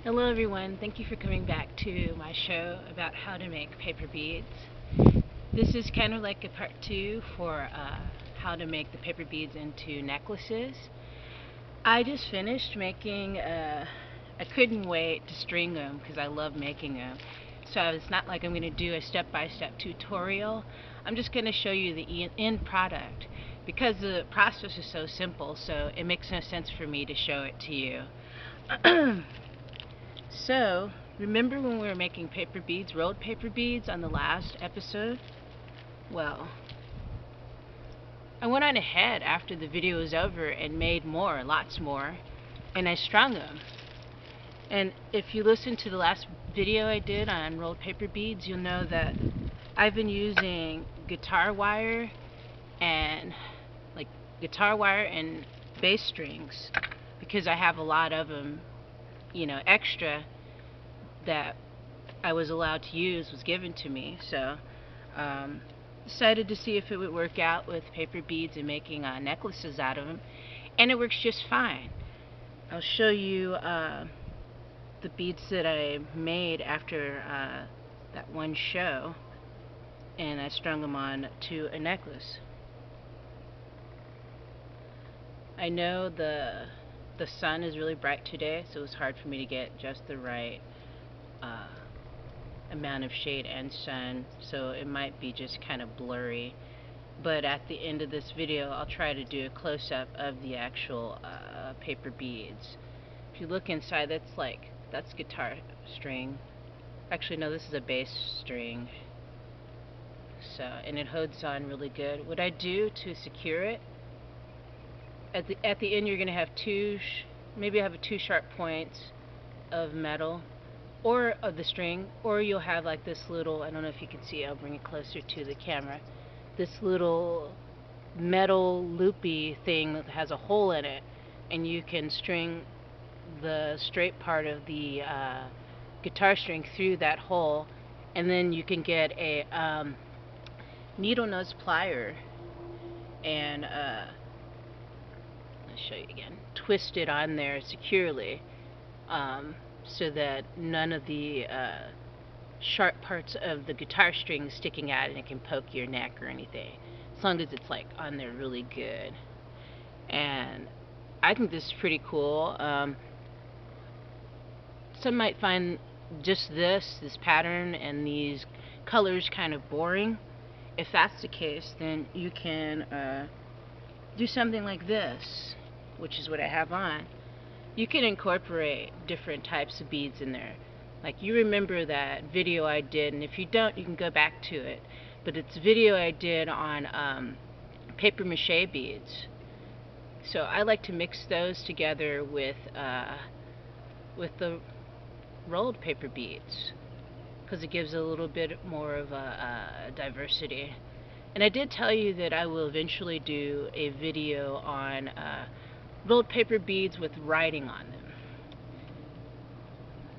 Hello everyone, thank you for coming back to my show about how to make paper beads. This is kind of like a part 2 for how to make the paper beads into necklaces. I just finished making, I couldn't wait to string them because I love making them. So it's not like I'm going to do a step-by-step tutorial. I'm just going to show you the end product because the process is so simple, so it makes no sense for me to show it to you. So, remember when we were making paper beads, rolled paper beads on the last episode? Well, I went on ahead after the video was over and made more, lots more, and I strung them. And if you listen to the last video I did on rolled paper beads, you'll know that I've been using guitar wire and bass strings because I have a lot of them, extra that I was allowed to use was given to me. So decided to see if it would work out with paper beads and making necklaces out of them, and it works just fine. I'll show you the beads that I made after that one show, and I strung them on to a necklace. I know the sun is really bright today, so it's hard for me to get just the right amount of shade and sun, so it might be just kind of blurry. But at the end of this video, I'll try to do a close-up of the actual paper beads. If you look inside, that's guitar string. Actually, no, this is a bass string. So, and it holds on really good. What I do to secure it, at the end, you're going to have maybe I have two sharp points of metal, or of the string, or you'll have like this little, I don't know if you can see, I'll bring it closer to the camera, this little metal loopy thing that has a hole in it, and you can string the straight part of the guitar string through that hole, and then you can get a needle nose plier and I'll show you again, twist it on there securely so that none of the sharp parts of the guitar string sticking out and it can poke your neck or anything, as long as it's like on there really good. And I think this is pretty cool. Some might find just this pattern and these colors kind of boring. If that's the case, then you can do something like this, which is what I have on. You can incorporate different types of beads in there. Like, you remember that video I did, and if you don't, you can go back to it. But it's a video I did on paper mache beads. So I like to mix those together with the rolled paper beads, because it gives a little bit more of a diversity. And I did tell you that I will eventually do a video on rolled paper beads with writing on them.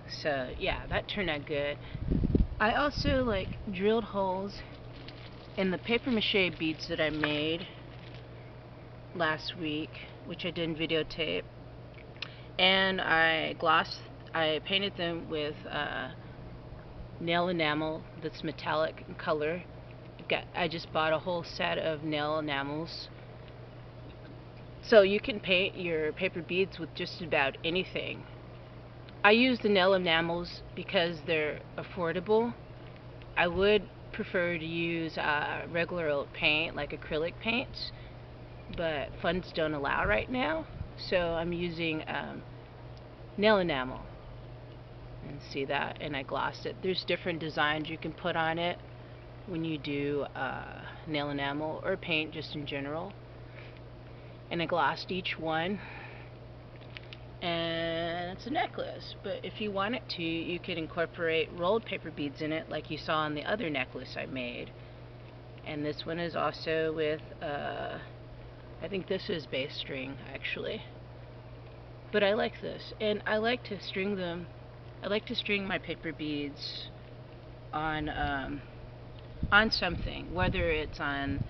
So yeah, that turned out good. I also drilled holes in the paper mache beads that I made last week, which I didn't videotape, and I painted them with nail enamel that's metallic in color. I just bought a whole set of nail enamels. So you can paint your paper beads with just about anything. I use the nail enamels because they're affordable. I would prefer to use regular old paint, like acrylic paints, but funds don't allow right now. So I'm using nail enamel. And see that? And I glossed it. There's different designs you can put on it when you do nail enamel or paint just in general. And I glossed each one, and it's a necklace. But if you want it to, you could incorporate rolled paper beads in it, like you saw on the other necklace I made. And this one is also with I think this is bass string actually, but I like this, and I like to string them. I like to string my paper beads on something, whether it's on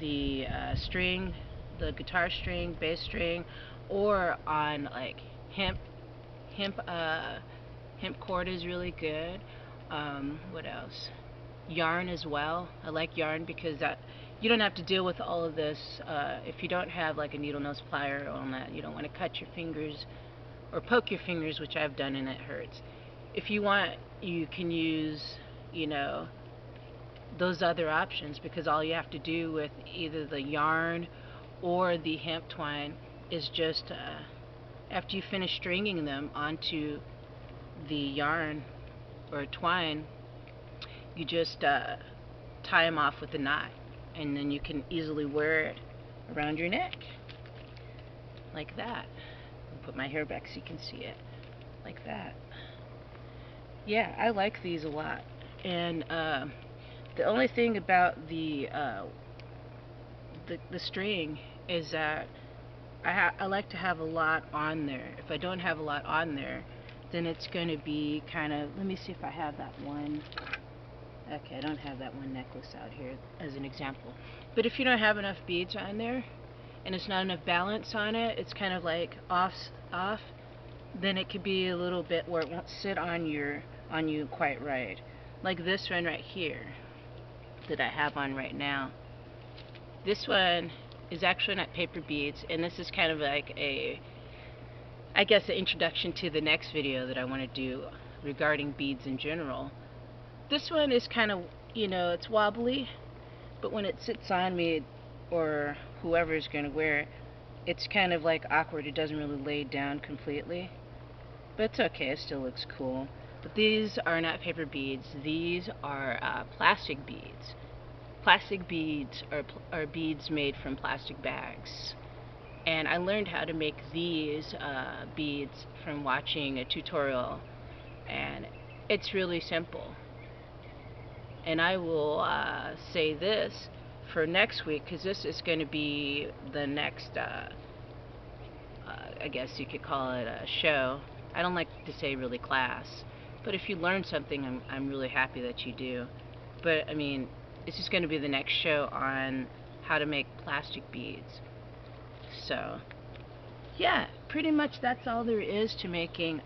the string, the guitar string, bass string, or on like hemp Hemp cord is really good. What else? Yarn as well. I like yarn because you don't have to deal with all of this. If you don't have like a needle nose plier on that, you don't want to cut your fingers or poke your fingers, which I've done and it hurts. If you want, you can use, you know, those other options, because all you have to do with either the yarn or the hemp twine is just after you finish stringing them onto the yarn or twine, you just tie them off with a knot, and then you can easily wear it around your neck like that. I'll put my hair back so you can see it like that. Yeah, I like these a lot. And the only thing about the string is that I like to have a lot on there. If I don't have a lot on there, then it's going to be kind of, let me see if I have that one. Okay, I don't have that one necklace out here as an example. But if you don't have enough beads on there, and it's not enough balance on it, it's kind of like off, then it could be a little bit where it won't sit on you quite right. Like this one right here that I have on right now. This one is actually not paper beads, and this is kind of like I guess an introduction to the next video that I want to do regarding beads in general. This one is kind of, you know, it's wobbly, but when it sits on me or whoever's going to wear it, it's kind of like awkward. It doesn't really lay down completely, but it's okay. It still looks cool. But these are not paper beads. These are plastic beads. Plastic beads are beads made from plastic bags. And I learned how to make these beads from watching a tutorial, and it's really simple. And I will say this for next week, because this is going to be the next, I guess you could call it a show. I don't like to say really class, but if you learn something, I'm really happy that you do. But I mean, it's just going to be the next show on how to make plastic beads. So yeah, pretty much that's all there is to making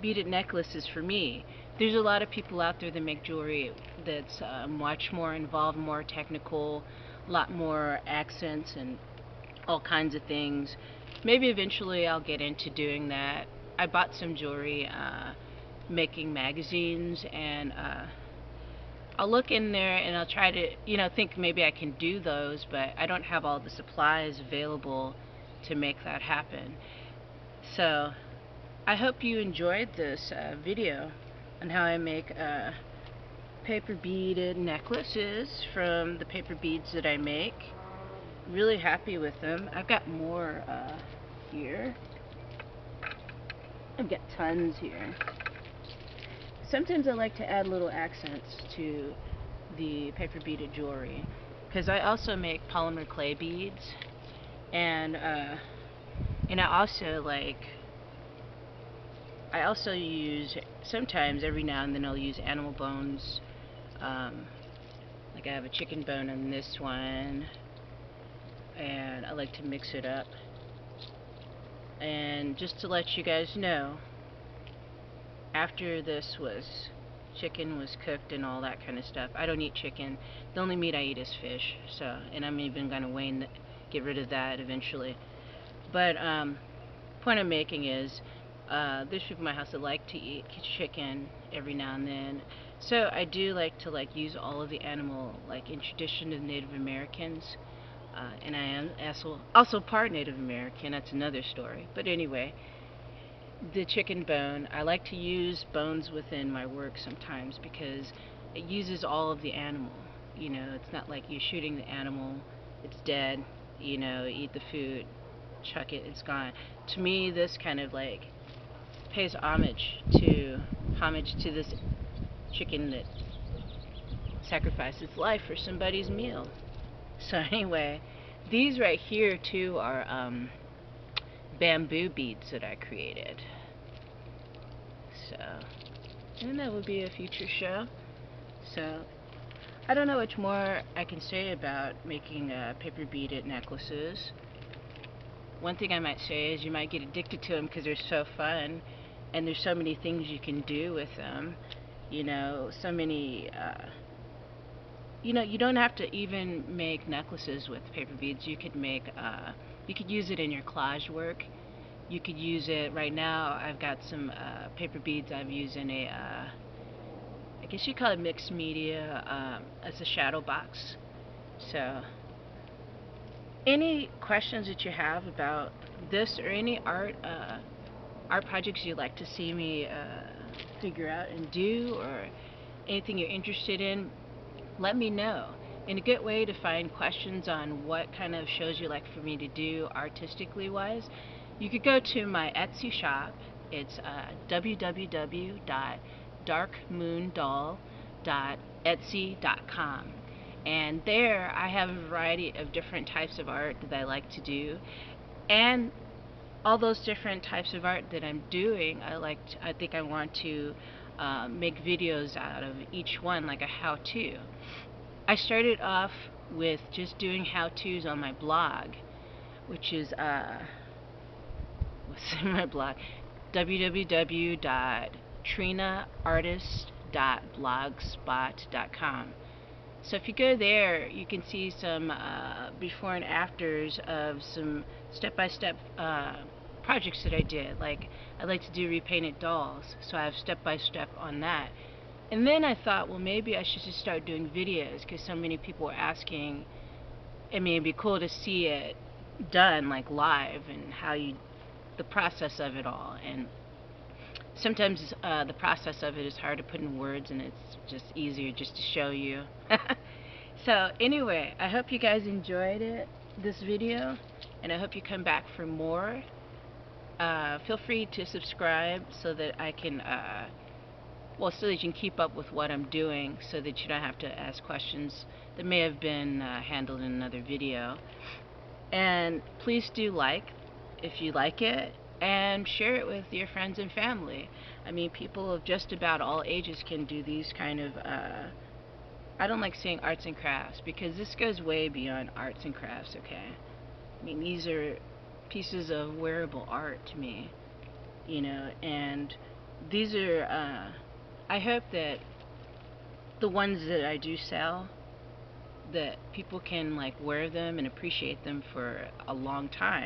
beaded necklaces for me. There's a lot of people out there that make jewelry that's much more involved, more technical, a lot more accents and all kinds of things. Maybe eventually I'll get into doing that. I bought some jewelry making magazines, and I'll look in there and I'll try to, you know, think maybe I can do those, but I don't have all the supplies available to make that happen. So I hope you enjoyed this video on how I make paper beaded necklaces from the paper beads that I make. Really happy with them. I've got more here. I've got tons here. Sometimes I like to add little accents to the paper beaded jewelry, because I also make polymer clay beads, and I also use, sometimes every now and then I'll use animal bones. Like I have a chicken bone on this one, and I like to mix it up. And just to let you guys know, after this chicken was cooked and all that kind of stuff, I don't eat chicken. The only meat I eat is fish. So, and I'm even gonna get rid of that eventually. But point I'm making is, there's people in my house that like to eat chicken every now and then. So I do like to use all of the animal, in tradition of Native Americans. And I am also part Native American. That's another story. But anyway, the chicken bone, I like to use bones within my work sometimes because it uses all of the animal. You know, it's not like you're shooting the animal, it's dead, you know, eat the food, chuck it, it's gone. To me, this kind of pays homage to this chicken that sacrificed its life for somebody's meal. So anyway, these right here too are bamboo beads that I created. So, and that would be a future show. So, I don't know much more I can say about making paper beaded necklaces. One thing I might say is you might get addicted to them because they're so fun, and there's so many things you can do with them. You know, so many. You know, you don't have to even make necklaces with paper beads. You could make. You could use it in your collage work. You could use it right now. I've got some paper beads I've used in a. I guess you call it mixed media as a shadow box. So, any questions that you have about this or any art projects you'd like to see me figure out and do, or anything you're interested in, let me know. And a good way to find questions on what kind of shows you like for me to do artistically wise, you could go to my Etsy shop. It's www.darkmoondoll.etsy.com. And there I have a variety of different types of art that I like to do. And all those different types of art that I'm doing, I think I want to make videos out of each one, like a how-to. I started off with just doing how-tos on my blog, which is what's in my blog? www.trinaartist.blogspot.com. So if you go there, you can see some before and afters of some step-by-step projects that I did. Like, I like to do repainted dolls, so I have step-by-step on that. And then I thought, well, maybe I should just start doing videos, because so many people were asking. I mean, it'd be cool to see it done, like live, and the process of it all. And sometimes the process of it is hard to put in words, and it's just easier just to show you. So anyway, I hope you guys enjoyed this video, and I hope you come back for more. Feel free to subscribe so that I can so that you can keep up with what I'm doing, so that you don't have to ask questions that may have been handled in another video. And please do like, if you like it, and share it with your friends and family. I mean, people of just about all ages can do these kind of, I don't like saying arts and crafts, because this goes way beyond arts and crafts, okay? I mean, these are pieces of wearable art to me, you know, and these are, I hope that the ones that I do sell, that people can like wear them and appreciate them for a long time.